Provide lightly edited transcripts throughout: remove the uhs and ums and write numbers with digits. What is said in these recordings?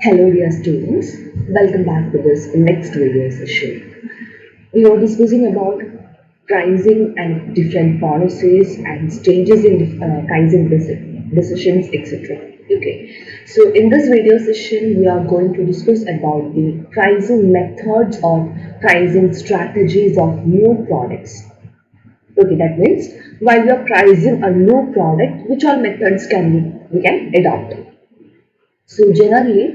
Hello dear students, welcome back to this next video session. We were discussing about pricing and different policies and stages in pricing decisions, etc. Okay, so in this video session we are going to discuss about the pricing methods or pricing strategies of new products. Okay, that means while we are pricing a new product, which all methods can we can adopt. So generally,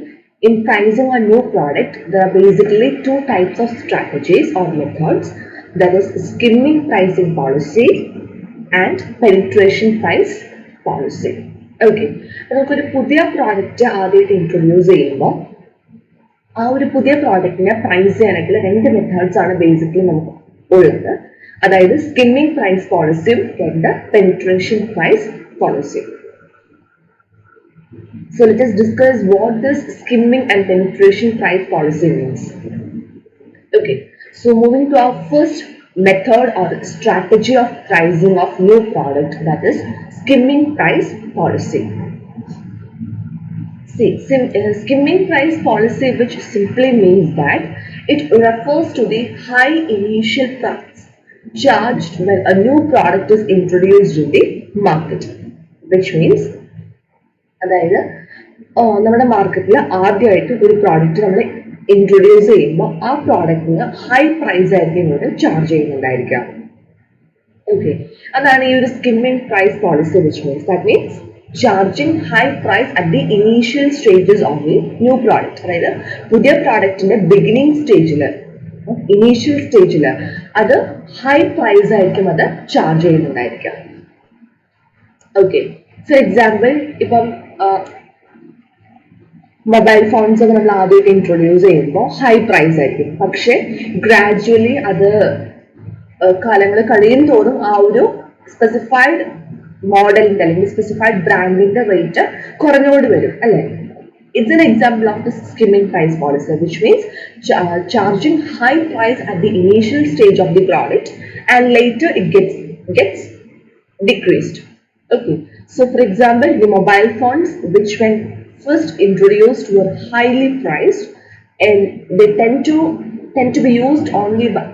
in pricing a new product, there are basically two types of strategies or methods. That is skimming pricing policy and penetration price policy. Okay, നമുക്കൊരു പുതിയ product ആദ്യമായിട്ട് introduce ചെയ്യുമ്പോൾ ആ ഒരു പുതിയ പ്രോഡക്റ്റിനെ price ചെയ്യാനായിട്ടുള്ള രണ്ട് methods ആണ് ബേസിക്കലി നമുക്ക് ഉള്ളത്. അതായത് സ്കിമ്മിങ് പ്രൈസ് പോളിസിയും രണ്ട് പെനിട്രേഷൻ പ്രൈസ് പോളിസിയും. So let us discuss what this skimming and penetration price policy means. Okay, so moving to our first method or strategy of pricing of new product, that is skimming price policy. See, skimming price policy, which simply means that it refers to the high initial price charged when a new product is introduced in the market, which means അതായത് നമ്മുടെ മാർക്കറ്റിൽ ആദ്യമായിട്ട് ഒരു product നമ്മൾ introduce ചെയ്യുമ്പോൾ ആ പ്രോഡക്റ്റിന് high price ആയിരിക്കും ഇങ്ങോട്ട് ചാർജ് ചെയ്യുന്നുണ്ടായിരിക്കാം. ഓക്കെ, അതാണ് ഈ ഒരു skimming price policy, which means that means charging high price at the initial stages of the new product. അതായത് പുതിയ പ്രോഡക്റ്റിന്റെ ബിഗിനിങ് സ്റ്റേജിൽ, ഇനീഷ്യൽ സ്റ്റേജിൽ അത് ഹൈ പ്രൈസ് ആയിരിക്കും അത് ചാർജ് ചെയ്യുന്നുണ്ടായിരിക്കാം. ഓക്കെ, ഫോർ എക്സാമ്പിൾ ഇപ്പം മൊബൈൽ ഫോൺസ് ഒക്കെ നമ്മൾ ആദ്യമായിട്ട് ഇൻട്രൊഡ്യൂസ് ചെയ്യുമ്പോൾ ഹൈ പ്രൈസ് ആയിരിക്കും. പക്ഷെ ഗ്രാജുവലി അത് കാലങ്ങൾ കഴിയും തോറും ആ ഒരു സ്പെസിഫൈഡ് മോഡലിന്റെ അല്ലെങ്കിൽ സ്പെസിഫൈഡ് ബ്രാൻഡിന്റെ റേറ്റ് കുറഞ്ഞുകൊണ്ട് വരും, അല്ലെ? It's an example of the skimming price policy, which means charging high price at the initial stage of the product and later it gets decreased. Okay, so for example, the mobile phones which when first introduced were highly priced and they tend to be used only by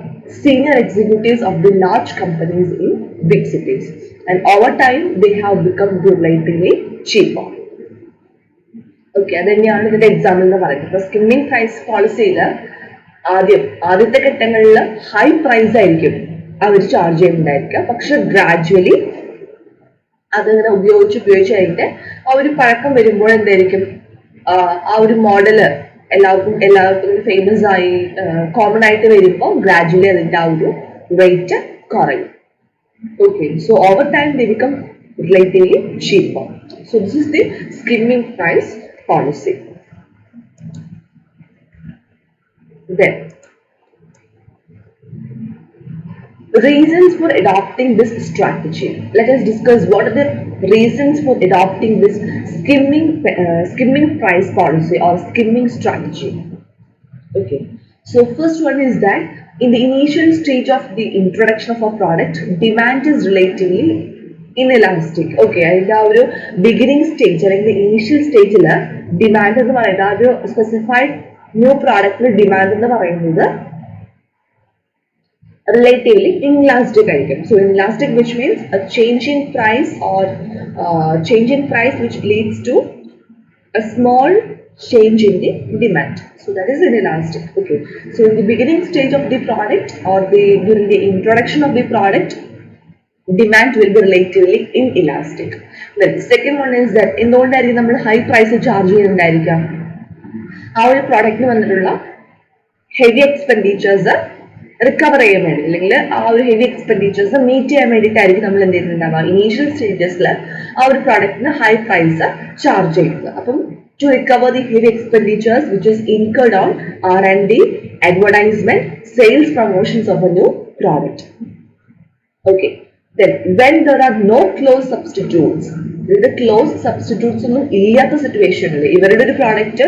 senior executives of the large companies in big cities, and over time they have become relatively cheaper. Okay, അതെന്നെയാണ് ഇതിന്റെ example എന്ന് പറയുന്നത്. ഇപ്പൊ skimming price പോളിസിയിൽ ആദ്യത്തെ ഘട്ടങ്ങളിൽ high price ആയിരിക്കും അവർ charge ചെയ്യുന്നുണ്ടായിരിക്കുക. പക്ഷെ gradually അതിങ്ങനെ ഉപയോഗിച്ച് കഴിഞ്ഞിട്ട് ആ ഒരു പഴക്കം വരുമ്പോൾ എന്തായിരിക്കും, ആ ഒരു മോഡല് എല്ലാവർക്കും ഫേമസ് ആയി കോമൺ ആയിട്ട് വരുമ്പോൾ ഗ്രാജുവലി അതിന്റെ ആ ഒരു റേറ്റ് കുറയും. Okay, so over time they become relatively cheaper. So this is the skimming price policy. Then reasons for adopting this strategy. Let us discuss what are the reasons for adopting this skimming price policy or skimming strategy. Okay, so first one is that in the initial stage of the introduction of a product, demand is relatively inelastic. Okay, അതിന്റെ ആ ഒരു beginning stage അല്ലെങ്കിൽ initial സ്റ്റേജിൽ demand എന്ന് പറയുന്നത് ആ ഒരു specified new പ്രോഡക്റ്റിന്റെ demand എന്ന് പറയുന്നത് relatively inelastic item. So inelastic, which means a change in price or change in price which leads to a small change in the demand. So that is inelastic. Okay, so in the beginning stage of the product or during the introduction of the product, demand will be relatively inelastic. Then the second one is that എന്തുകൊണ്ടായിരിക്കും നമ്മൾ high price charge ചെയ്യുന്നുണ്ടായിരിക്കാം? ആ ഒരു പ്രോഡക്റ്റിന് വന്നിട്ടുള്ള heavy expenditures recover ചെയ്യാൻ വേണ്ടി, അല്ലെങ്കിൽ ആ ഒരു ഹെവി എക്സ്പെൻഡിച്ചേഴ്സ് മീറ്റ് ചെയ്യാൻ വേണ്ടിയിട്ടായിരിക്കും നമ്മൾ എന്ത് ചെയ്യുന്നുണ്ടാവുക, ഇനീഷ്യൽ സ്റ്റേജസിൽ ആ ഒരു പ്രോഡക്റ്റിന് ഹൈ പ്രൈസ് ചാർജ് ചെയ്യുന്നത്. അപ്പം to recover the heavy expenditures which is incurred on R&D, advertisement, sales, promotions of a new product. Okay, then when there are no close substitutes, ഇത് close substitutes ഒന്നും ഇല്ലാത്ത സിറ്റുവേഷനിൽ ഇവരുടെ ഒരു പ്രോഡക്റ്റ്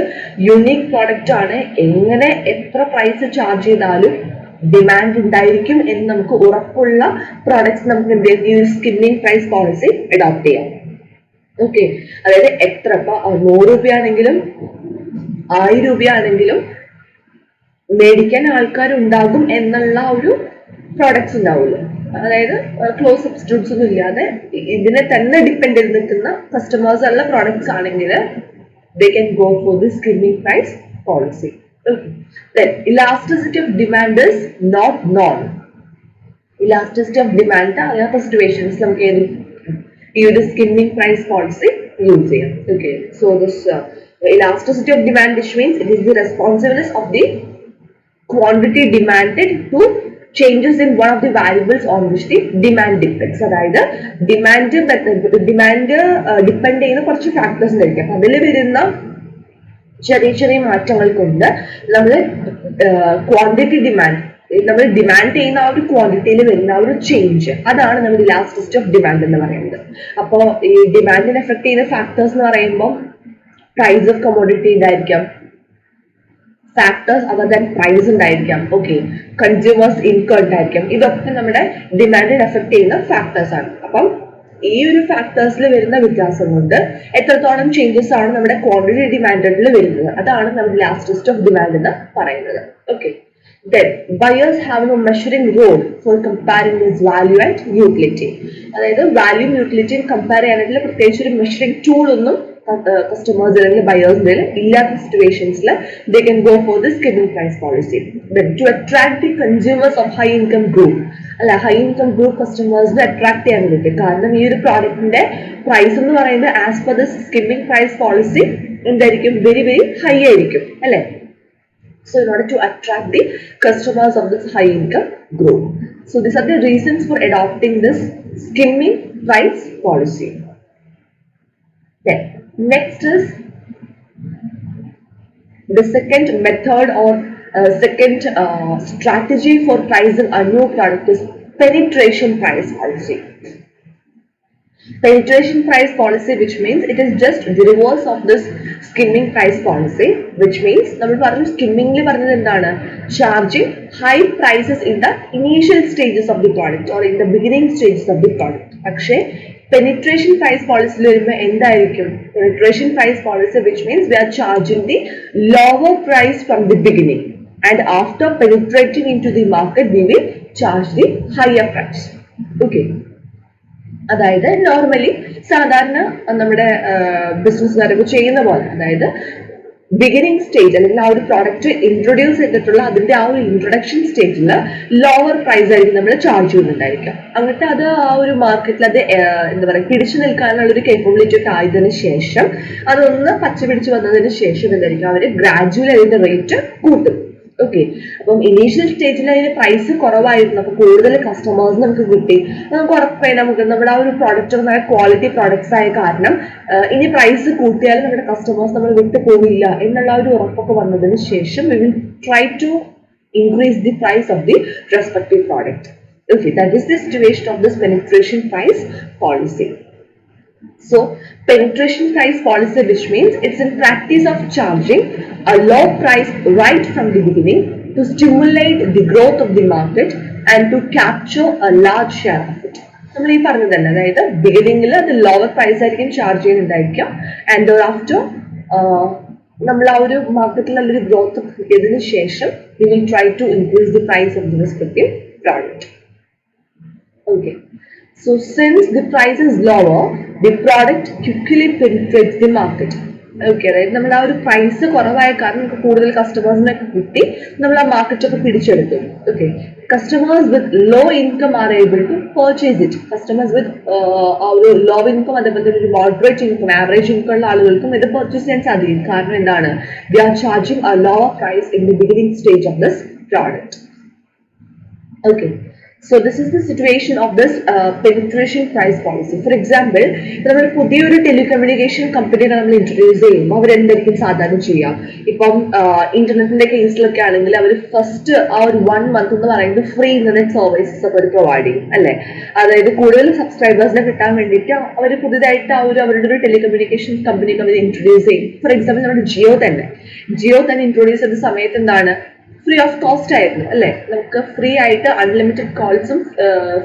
യുണീക് പ്രോഡക്റ്റ് ആണ്, എങ്ങനെ എത്ര പ്രൈസ് ചാർജ് ചെയ്താലും ഡിമാൻഡ് ഉണ്ടായിരിക്കും എന്ന് നമുക്ക് ഉറപ്പുള്ള പ്രോഡക്ട്സ് നമുക്ക് എന്ത് ചെയ്യാം, ഈ സ്കിമ്മിങ് പ്രൈസ് പോളിസി അഡോപ്റ്റ് ചെയ്യാം. ഓക്കെ, അതായത് എത്ര ഇപ്പൊ 100 രൂപയാണെങ്കിലും 1000 രൂപയാണെങ്കിലും മേടിക്കാൻ ആൾക്കാരുണ്ടാകും എന്നുള്ള ഒരു പ്രോഡക്ട്സ് ഉണ്ടാവുമല്ലോ. അതായത് ക്ലോസ് സബ്സ്റ്റിറ്റ്യൂട്ട്സ് ഒന്നും ഇല്ലാതെ ഇതിനെ തന്നെ ഡിപ്പെൻഡ് ചെയ്ത് നിൽക്കുന്ന കസ്റ്റമേഴ്സ് ഉള്ള പ്രോഡക്ട്സ് ആണെങ്കിൽ they can go for the skimming price policy. Okay. Then elasticity of demand is not known. Elasticity of demand അറിയാത്ത സിറ്റുവേഷൻസ് നമുക്ക് ഈ ഒരു skimming price policy യൂസ് ചെയ്യാം. Okay. So this elasticity of demand, which means it is the responsiveness of the quantity demanded to changes in one of the variables on which the demand depends. അതായത് demand depend ചെയ്യുന്ന കുറച്ച് factors ഉണ്ടായിരിക്കും. അപ്പൊ അതിൽ വരുന്ന ചെറിയ ചെറിയ മാറ്റങ്ങൾ കൊണ്ട് നമ്മൾ ക്വാണ്ടിറ്റി ഡിമാൻഡ് നമ്മൾ ഡിമാൻഡ് ചെയ്യുന്ന ആ ഒരു ക്വാണ്ടിറ്റിയിൽ വരുന്ന ആ ഒരു ചേഞ്ച്, അതാണ് നമ്മൾ ഇലാസ്റ്റിസിറ്റി ഓഫ് ഡിമാൻഡ് എന്ന് പറയുന്നത്. അപ്പോൾ ഈ ഡിമാൻഡിനെ എഫക്ട് ചെയ്യുന്ന ഫാക്ടേഴ്സ് എന്ന് പറയുമ്പോൾ പ്രൈസ് ഓഫ് കമോഡിറ്റി ഉണ്ടായിരിക്കാം, ഫാക്ടേഴ്സ് അതർ ദാൻ പ്രൈസ് ഉണ്ടായിരിക്കാം, ഓക്കെ, കൺസ്യൂമേഴ്സ് ഇൻകം ഉണ്ടായിരിക്കാം. ഇതൊക്കെ നമ്മുടെ ഡിമാൻഡിനെ എഫക്ട് ചെയ്യുന്ന ഫാക്ടേഴ്സ് ആണ്. അപ്പം ഈ ഒരു ഫാക്ടേഴ്സിൽ വരുന്ന വ്യത്യാസം കൊണ്ട് എത്രത്തോളം ചേഞ്ചസ് ആണ് നമ്മുടെ ക്വാണ്ടിറ്റി ഡിമാൻഡിൽ വരുന്നത്, അതാണ് നമ്മുടെ ഇലാസ്റ്റിസിറ്റി ഓഫ് ഡിമാൻഡ് എന്ന് പറയുന്നത്. Okay. Then buyers have no measuring role for comparing this value and utility. അതായത് വാല്യൂം യൂട്ടിലിറ്റിയും കമ്പയർ ചെയ്യാനായിട്ടുള്ള പ്രത്യേകിച്ച് ഒരു മെഷറിംഗ് ടൂൾ ഒന്നും കസ്റ്റമേഴ്സ് അല്ലെങ്കിൽ ബയേഴ്സിന്റെ ഇല്ലാത്ത സിറ്റുവേഷൻസിൽ they can go for the skimming price policy. Then to attract the consumers of high income group, അല്ല high income group കസ്റ്റമേഴ്സിനെ attract ചെയ്യാൻ വേണ്ടി, കാരണം ഈ ഒരു പ്രോഡക്റ്റിന്റെ പ്രൈസ് എന്ന് പറയുന്നത് as per the skimming price policy എന്തായിരിക്കും, വെരി വെരി ഹൈ ആയിരിക്കും അല്ലെ. So in order to attract the customers of this high income group, so these are the reasons for adopting this skimming price policy. Then next is the second method or second strategy for pricing a new product is penetration price policy. Penetration price policy, which means it is just the reverse of this skimming price policy, which means നമ്മൾ പറഞ്ഞു സ്കിമ്മിംഗിൽ പറഞ്ഞത് എന്താണ്, charging high prices in the initial stages of the product or in the beginning stages of the product. പക്ഷേ penetration price policy വരുമ്പോൾ എന്തായിരിക്കും, penetration price policy which means we are charging the lower price from the beginning and after penetrating into the market we will charge the higher price. Okay. അതായത് normally സാധാരണ നമ്മുടെ ബിസിനസ്സുകാരൊക്കെ ചെയ്യുന്ന പോലെ, അതായത് beginning stage അല്ലെങ്കിൽ ആ ഒരു പ്രോഡക്റ്റ് ഇൻട്രൊഡ്യൂസ് ചെയ്തിട്ടുള്ള അതിന്റെ ആ ഒരു ഇൻട്രൊഡക്ഷൻ സ്റ്റേജിൽ ലോവർ പ്രൈസ് ആയിരിക്കും നമ്മൾ ചാർജ് ചെയ്യുന്നുണ്ടായിരിക്കാം. എന്നിട്ട് അത് ആ ഒരു മാർക്കറ്റിൽ അത് എന്താ പറയുക പിടിച്ചു നിൽക്കാനുള്ള ഒരു കേപ്പബിലിറ്റി ഒക്കെ ആയതിനു ശേഷം അതൊന്ന് പച്ച പിടിച്ച് വന്നതിന് ശേഷം എന്തായിരിക്കും അവർ ഗ്രാജുവലി അതിന്റെ റേറ്റ് കൂട്ടും. ഓക്കെ. അപ്പം ഇനീഷ്യൽ സ്റ്റേജിൽ അതിന് പ്രൈസ് കുറവായിരുന്നു, അപ്പൊ കൂടുതൽ കസ്റ്റമേഴ്സ് നമുക്ക് കിട്ടി, നമുക്ക് ഉറപ്പായി നമുക്ക് നമ്മുടെ ആ ഒരു പ്രോഡക്റ്റ് നല്ല ക്വാളിറ്റി പ്രോഡക്ട്സ് ആയ കാരണം ഇനി പ്രൈസ് കൂട്ടിയാലും നമ്മുടെ കസ്റ്റമേഴ്സ് നമ്മൾ വിട്ടു പോവില്ല എന്നുള്ള ഒരു ഉറപ്പൊക്കെ വന്നതിന് ശേഷം we will try to increase the price of the respective product. Okay, that is the situation of this penetration price policy. So penetration price policy, which means it's in practice of charging a low price right from the beginning to stimulate the growth of the market and to capture a large share of it. നമ്മൾ ഈ പറഞ്ഞതല്ല, അതായത് ബിഗിനിങ്ങിൽ അത് lower price ആയിരിക്കും charge ചെയ്യുന്നുണ്ടായിരിക്കാം and after നമ്മൾ ആ ഒരു മാർക്കറ്റിൽ നല്ലൊരു ഗ്രോത്ത് കിട്ടിയതിനു ശേഷം we will try to increase the price of the respective product. Okay. So since the price is lower, the product quickly penetrates the market. Okay, അതായത് നമ്മൾ ആ ഒരു പ്രൈസ് കുറവായ കാരണം നമുക്ക് കൂടുതൽ കസ്റ്റമേഴ്സിനൊക്കെ കിട്ടി, നമ്മൾ ആ മാർക്കറ്റൊക്കെ പിടിച്ചെടുത്തു. Okay. Customers with low income are able to purchase it. Customers with ആ ഒരു ലോ ഇൻകം അതേപോലെ തന്നെ ഒരു മോഡറേറ്റ് ഇൻകം ആവറേജ് ഇൻകം ഉള്ള ആളുകൾക്കും ഇത് പർച്ചേസ് ചെയ്യാൻ സാധിക്കും. കാരണം എന്താണ്, they are charging a lower price in the beginning stage of this product. Okay. So this is the situation of this penetration price policy. For example, നമ്മൾ പുതിയൊരു telecommunication കമ്പനിയെ നമ്മൾ ഇൻട്രൊഡ്യൂസ് ചെയ്യുമ്പോൾ അവരെന്തായിരിക്കും സാധാരണ ചെയ്യാം, ഇപ്പം ഇന്റർനെറ്റിന്റെ കേസിലൊക്കെ ആണെങ്കിൽ അവർ ഫസ്റ്റ് ആ ഒരു 1 month എന്ന് പറയുന്നത് ഫ്രീ ഇന്റർനെറ്റ് സർവീസസ് ഒക്കെ അവർ പ്രൊവൈഡ് ചെയ്യും അല്ലെ. അതായത് കൂടുതൽ സബ്സ്ക്രൈബേഴ്സിനെ കിട്ടാൻ വേണ്ടിയിട്ട് അവർ പുതുതായിട്ട് ആ ഒരു അവരുടെ ഒരു ടെലികമ്മ്യൂണിക്കേഷൻ കമ്പനിക്ക് അവർ ഇൻട്രൊഡ്യൂസ് ചെയ്യും. ഫോർ എക്സാമ്പിൾ നമ്മുടെ ജിയോ തന്നെ ഇൻട്രൊഡ്യൂസ് ചെയ്ത സമയത്ത് എന്താണ്, ഫ്രീ ഓഫ് കോസ്റ്റ് ആയിരുന്നു അല്ലെ. നമുക്ക് ഫ്രീ ആയിട്ട് അൺലിമിറ്റഡ് കോൾസും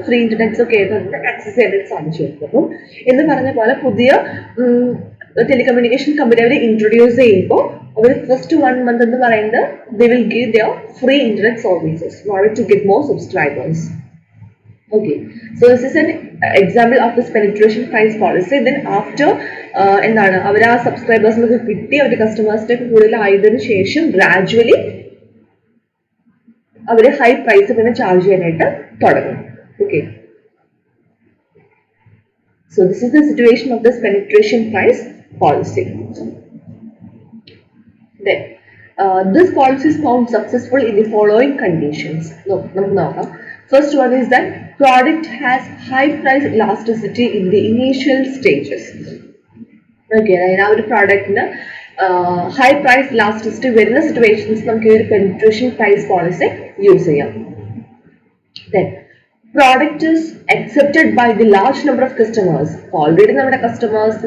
ഫ്രീ ഇന്റർനെറ്റ്സും ഒക്കെ ആയിട്ട് ആക്സസ് ചെയ്യാനായിട്ട് സാധിച്ചിരുന്നു. അപ്പം എന്ന് പറഞ്ഞ പോലെ പുതിയ ടെലികമ്മ്യൂണിക്കേഷൻ കമ്പനി അവർ ഇൻട്രൊഡ്യൂസ് ചെയ്യുമ്പോൾ over the first 1 month എന്ന് പറയുന്നത് they will give their free internet services in order to get more subscribers. Okay, so this is an example of this penetration price policy. Then after എന്താണ് അവർ ആ സബ്സ്ക്രൈബേഴ്സിനൊക്കെ കിട്ടി അവരുടെ കസ്റ്റമേഴ്സിനൊക്കെ കൂടുതലായതിനു ശേഷം gradually അവർ high price പിന്നെ charge ചെയ്യാനായിട്ട് തുടങ്ങും. Okay, so this is the situation of this penetration price policy. Then this policy is found successful in the following conditions. നമുക്ക് നോക്കാം. First one is that product has high price elasticity in the initial stages. Okay, അതായത് ആ ഒരു പ്രോഡക്റ്റിന് high price elasticity വരുന്ന situations നമുക്ക് ഈ ഒരു penetration price policy use ചെയ്യാം. Then product is accepted by the large number of customers. Already നമ്മുടെ customers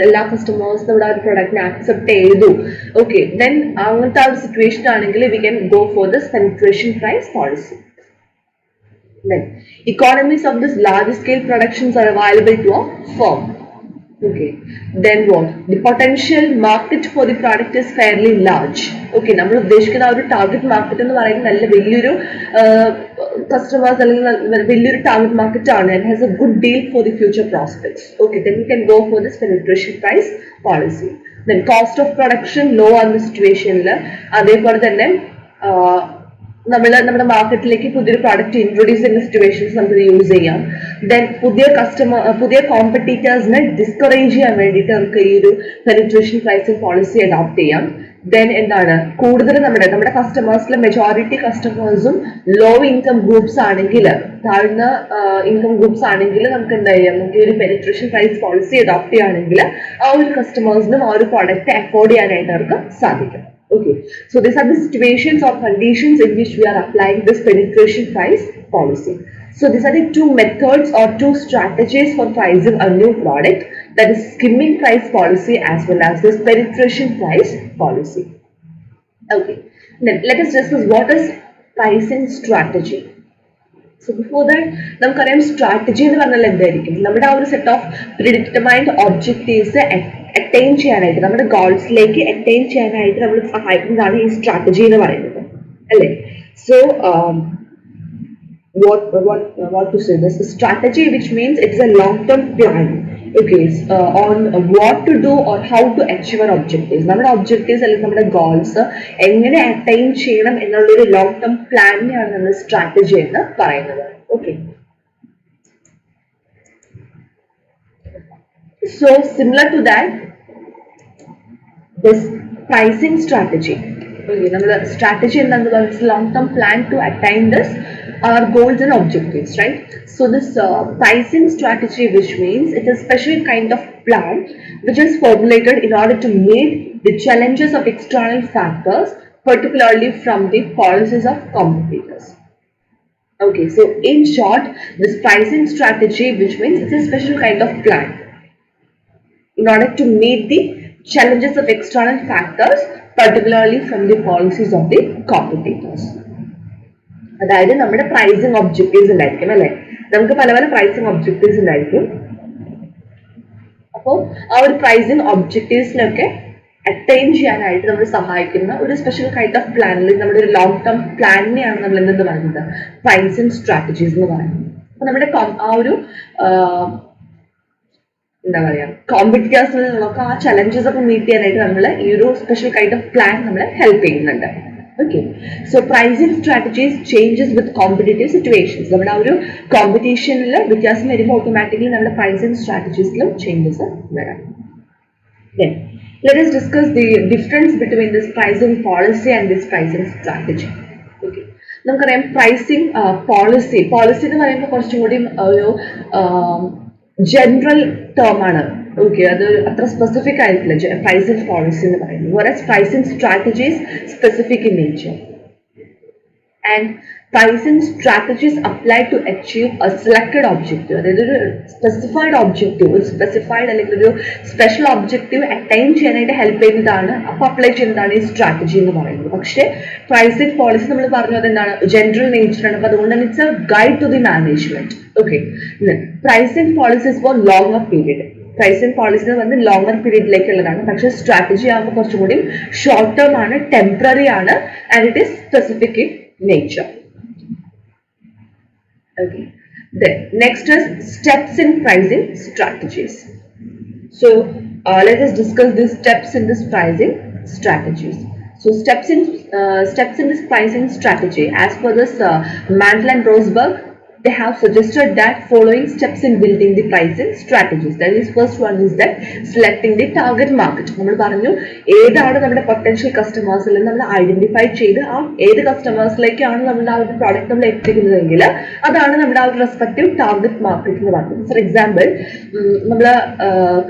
എല്ലാ കസ്റ്റമേഴ്സ് നമ്മുടെ ആ ഒരു പ്രൊഡക്റ്റിനെ ആക്സെപ്റ്റ് ചെയ്തു. ഓക്കെ, ദെൻ അങ്ങനത്തെ ആ ഒരു സിറ്റുവേഷൻ ആണെങ്കിൽ we can go for this penetration price policy. Then economies of this large scale productions are available to a firm. Okay, then what? The potential market for the product is fairly large. Okay, നമ്മൾ ഉദ്ദേശിക്കുന്ന ആ ഒരു target market എന്ന് പറയുന്നത് നല്ല വലിയൊരു customers അല്ലെങ്കിൽ വലിയൊരു ടാർഗറ്റ് മാർക്കറ്റ് ആണ്. It has a good deal for the future prospects. Okay, then we can go for this penetration price policy. Then cost of production low ആകുന്ന സിറ്റുവേഷനിൽ അതേപോലെ തന്നെ നമ്മുടെ മാർക്കറ്റിലേക്ക് പുതിയൊരു പ്രോഡക്റ്റ് ഇൻട്രൊഡ്യൂസ് ചെയ്യുന്ന സിറ്റുവേഷൻസ് നമുക്ക് യൂസ് ചെയ്യാം. ദെൻ പുതിയ കോമ്പറ്റീറ്റേഴ്സിനെ ഡിസ്കറേജ് ചെയ്യാൻ വേണ്ടിയിട്ട് നമുക്ക് ഈ ഒരു പെനിട്രേഷൻ പ്രൈസിംഗ് പോളിസി അഡോപ്റ്റ് ചെയ്യാം. ദെൻ എന്താണ് കൂടുതൽ നമ്മുടെ കസ്റ്റമേഴ്സിലെ മെജോറിറ്റി കസ്റ്റമേഴ്സും ലോ ഇൻകം ഗ്രൂപ്പ്സ് ആണെങ്കിൽ താഴ്ന്ന ഇൻകം ഗ്രൂപ്പ്സ് ആണെങ്കിൽ നമുക്ക് എന്താ ചെയ്യാം, നമുക്ക് ഈ ഒരു പെനിട്രേഷൻ പ്രൈസ് പോളിസി അഡോപ്റ്റ് ചെയ്യുകയാണെങ്കിൽ ആ ഒരു കസ്റ്റമേഴ്സിനും ആ ഒരു പ്രോഡക്റ്റ് അഫോർഡ് ചെയ്യാനായിട്ട് അവർക്ക് സാധിക്കും. Okay, so these are the situations or conditions in which we are applying this penetration price policy. So these are the two methods or two strategies for pricing a new product, that is skimming price policy as well as this penetration price policy. Okay, then let us discuss what is pricing strategy. So before that, നമുക്കറിയാം strategy എന്ന് പറഞ്ഞാൽ എന്തായിരിക്കും, നമ്മുടെ ആ ഒരു set of പ്രിഡിറ്റർമൈൻഡ് objectives attain ചെയ്യാനായിട്ട്, നമ്മുടെ ഗോൾസിലേക്ക് attain ചെയ്യാനായിട്ട് നമ്മൾ സഹായിക്കുന്നതാണ് ഈ സ്ട്രാറ്റജി എന്ന് പറയുന്നത്, അല്ലേ? So what to say this strategy, which means it's a long term plan, okay, on what to do or how to achieve our objectives. നമ്മുടെ ഒബ്ജക്റ്റീവ്സ് അല്ലെങ്കിൽ നമ്മുടെ ഗോൾസ് എങ്ങനെ അറ്റൈൻ ചെയ്യണം എന്നുള്ളൊരു ലോങ് ടേം പ്ലാനിനെയാണ് നമ്മൾ സ്ട്രാറ്റജി എന്ന് പറയുന്നത്. Okay, so similar to that, this pricing strategy, okay, നമ്മുടെ strategy എന്താണെന്ന് പറഞ്ഞാൽ long term plan to attain this our goals and objectives, right? So this pricing strategy, which means it's a special kind of plan which is formulated in order to meet the challenges of external factors, particularly from the policies of competitors. Okay, so in short, this pricing strategy, which means it's a special kind of plan in order to meet the challenges of external factors, particularly from the policies of the competitors. അതായത് നമ്മുടെ pricing objectives ഉണ്ടായിരിക്കും, അല്ലെ? നമുക്ക് പല പല pricing objectives ഉണ്ടായിരിക്കും. അപ്പോൾ ആ ഒരു പ്രൈസിങ് ഒബ്ജക്റ്റീവ്സിനൊക്കെ അറ്റൈൻ ചെയ്യാനായിട്ട് നമ്മൾ സഹായിക്കുന്ന ഒരു സ്പെഷ്യൽ കൈൻഡ് ഓഫ് പ്ലാൻ, അല്ലെങ്കിൽ നമ്മുടെ ഒരു ലോങ് ടേം പ്ലാനിനെയാണ് നമ്മൾ എന്തെന്ന് പറയുന്നത് പ്രൈസിങ് സ്ട്രാറ്റജീസ് എന്ന് പറയുന്നത്. അപ്പൊ നമ്മുടെ ആ ഒരു എന്താ പറയാ കോമ്പറ്റീറ്റേഴ്സിൽ നമുക്ക് ആ ചലഞ്ചസ് ഒക്കെ മീറ്റ് ചെയ്യാനായിട്ട് നമ്മൾ ഈ ഒരു സ്പെഷ്യൽ കൈൻഡ് ഓഫ് പ്ലാൻ നമ്മളെ ഹെൽപ്പ് ചെയ്യുന്നുണ്ട്. Okay, so pricing strategies changes with competitive situations. നമ്മുടെ ആ ഒരു കോമ്പറ്റീഷനിൽ വ്യത്യാസം വരുമ്പോൾ ഓട്ടോമാറ്റിക്കലി നമ്മുടെ പ്രൈസിങ് സ്ട്രാറ്റജീസിലും ചേഞ്ചസ് വരാം. Then let us discuss the difference between this pricing policy and this pricing strategy. Okay, നമുക്കറിയാം പ്രൈസിങ് പോളിസി എന്ന് പറയുമ്പോൾ കുറച്ചും കൂടി ഒരു ജനറൽ ടേം ആണ്. ഓക്കെ, അത് അത്ര സ്പെസിഫിക് ആയിട്ടില്ല പ്രൈസിങ് പോളിസി എന്ന് പറയുന്നത്. Whereas pricing strategies specific in nature, and pricing strategies apply to achieve a selected objective. അതായത് ഒരു സ്പെസിഫൈഡ് ഒബ്ജക്റ്റീവ്, ഒരു സ്പെസിഫൈഡ് അല്ലെങ്കിൽ ഒരു സ്പെഷ്യൽ ഒബ്ജക്റ്റീവ് അറ്റൈൻ ചെയ്യാനായിട്ട് ഹെൽപ്പ് ചെയ്യുന്നതാണ്, അപ്പോൾ അപ്ലൈ ചെയ്യുന്നതാണ് ഈ സ്ട്രാറ്റജി എന്ന് പറയുന്നത്. പക്ഷേ പ്രൈസിങ് പോളിസി നമ്മൾ പറഞ്ഞത് എന്താണ്, ജനറൽ നേച്ചറാണ്. അപ്പോൾ അതുകൊണ്ട് തന്നെ it's a guide to the management. Okay, pricing policies for longer period. Pricing policy എന്ന് പറയുന്നത് ലോങ്ങർ പീരീഡിലേക്കുള്ളതാണ്. പക്ഷെ സ്ട്രാറ്റജി ആകുമ്പോൾ കുറച്ചും കൂടി ഷോർട്ട് ടേം ആണ്, ടെമ്പററി ആണ്, and it is specific in nature. Okay. Then next is steps in pricing strategies. So let us discuss these steps in this pricing strategies. So steps in this pricing strategy, as per this Mantle and Roseberg, they have suggested that following steps in building the pricing strategies. That is, first one is that selecting the target market. നമ്മൾ പറഞ്ഞു ഏതാണ് നമ്മുടെ potential കസ്റ്റമേഴ്സിൽ നമ്മൾ identify ചെയ്ത് ആ ഏത് കസ്റ്റമേഴ്സിലേക്കാണ് നമ്മുടെ ആ ഒരു പ്രോഡക്റ്റ് നമ്മൾ എത്തിക്കുന്നതെങ്കിൽ അതാണ് നമ്മുടെ ആ ഒരു റെസ്പെക്റ്റീവ് ടാർഗറ്റ് മാർക്കറ്റ് എന്ന് പറയുന്നത്. ഫോർ എക്സാമ്പിൾ, നമ്മൾ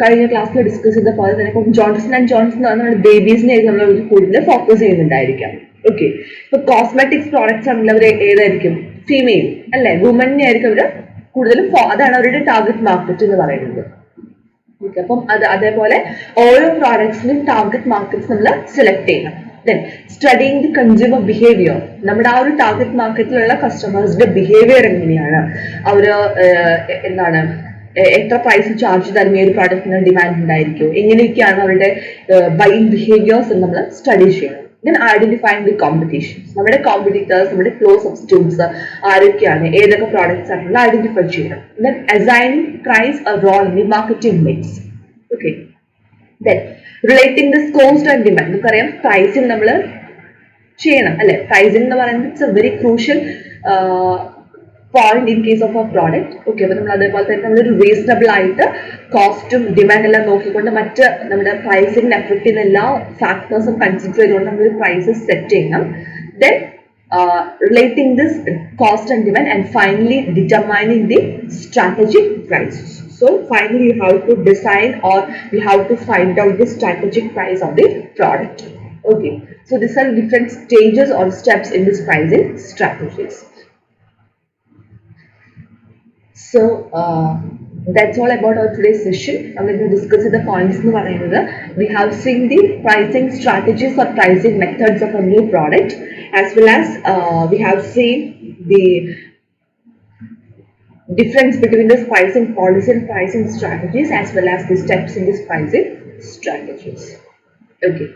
കഴിഞ്ഞ ക്ലാസ്സിൽ ഡിസ്കസ് ചെയ്ത പോലെ തന്നെ ഇപ്പം ജോൺസൺ ആൻഡ് ജോൺസൺ എന്ന് പറഞ്ഞാൽ ബേബീസിനെ നമ്മൾ കൂടുതൽ ഫോക്കസ് ചെയ്യുന്നുണ്ടായിരിക്കാം. ഓക്കെ, ഇപ്പൊ കോസ്മെറ്റിക്സ് പ്രോഡക്ട്സ് ആണെങ്കിൽ അവർ ഏതായിരിക്കും? ഫീമെയിൽ അല്ലെ, വുമനെ ആയിരിക്കും അവർ കൂടുതലും, അതാണ് അവരുടെ ടാർഗറ്റ് മാർക്കറ്റ് എന്ന് പറയുന്നത്. ഓക്കെ, അപ്പം അതേപോലെ ഓരോ പ്രോഡക്ട്സിനും ടാർഗറ്റ് മാർക്കറ്റ്സ് നമ്മൾ സെലക്ട് ചെയ്യണം. Then studying the consumer behaviour, നമ്മുടെ ആ ഒരു ടാർഗറ്റ് മാർക്കറ്റിലുള്ള കസ്റ്റമേഴ്സിന്റെ ബിഹേവിയർ എങ്ങനെയാണ്, അവര് എന്താണ് എത്ര പ്രൈസ് ചാർജ് ചെയ്താലും ഈ ഒരു പ്രോഡക്റ്റിന് ഡിമാൻഡ് ഉണ്ടായിരിക്കും, എങ്ങനെയൊക്കെയാണ് അവരുടെ ബൈയിങ് ബിഹേവിയേഴ്സ് നമ്മൾ സ്റ്റഡി ചെയ്യണം. Then identifying the competitions, നമ്മുടെ കോമ്പറ്റീറ്റേഴ്സ്, നമ്മുടെ ക്ലോസ് സബ്സ്റ്റിറ്റ്യൂട്ട്സ് ആരൊക്കെയാണ്, ഏതൊക്കെ പ്രോഡക്ട്സ് ആണെന്നുള്ള ഐഡന്റിഫൈ ചെയ്യണം. Then assigning price a role in the marketing mix. Okay. Then relating this cost and demand, നമുക്കറിയാം പ്രൈസിങ് നമ്മൾ ചെയ്യണം അല്ലെ. പ്രൈസിങ് എന്ന് പറയുന്നത് it's A very crucial point in case of A product. Okay, അപ്പൊ നമ്മൾ അതേപോലെ തന്നെ നമ്മളൊരു റീസണബിൾ ആയിട്ട് കോസ്റ്റും ഡിമാൻഡ് എല്ലാം നോക്കിക്കൊണ്ട് മറ്റ് നമ്മുടെ പ്രൈസിങ്ങിനെ എഫക്ട് ചെയ്യുന്ന എല്ലാ ഫാക്ടേഴ്സും കൺസിഡർ ചെയ്തുകൊണ്ട് നമ്മൾ പ്രൈസസ് സെറ്റ് ചെയ്യണം. Then relating this cost and demand and finally determining the strategic prices. So finally you have to decide or you have to find out the strategic price of the product. Okay, so these are different stages or steps in this pricing strategies. So that's all about our today's session. I'm going to discuss the points. We have seen the pricing strategies or pricing methods of a new product, as well as we have seen the difference between this pricing policy and pricing strategies, as well as the steps in this pricing strategies. Okay.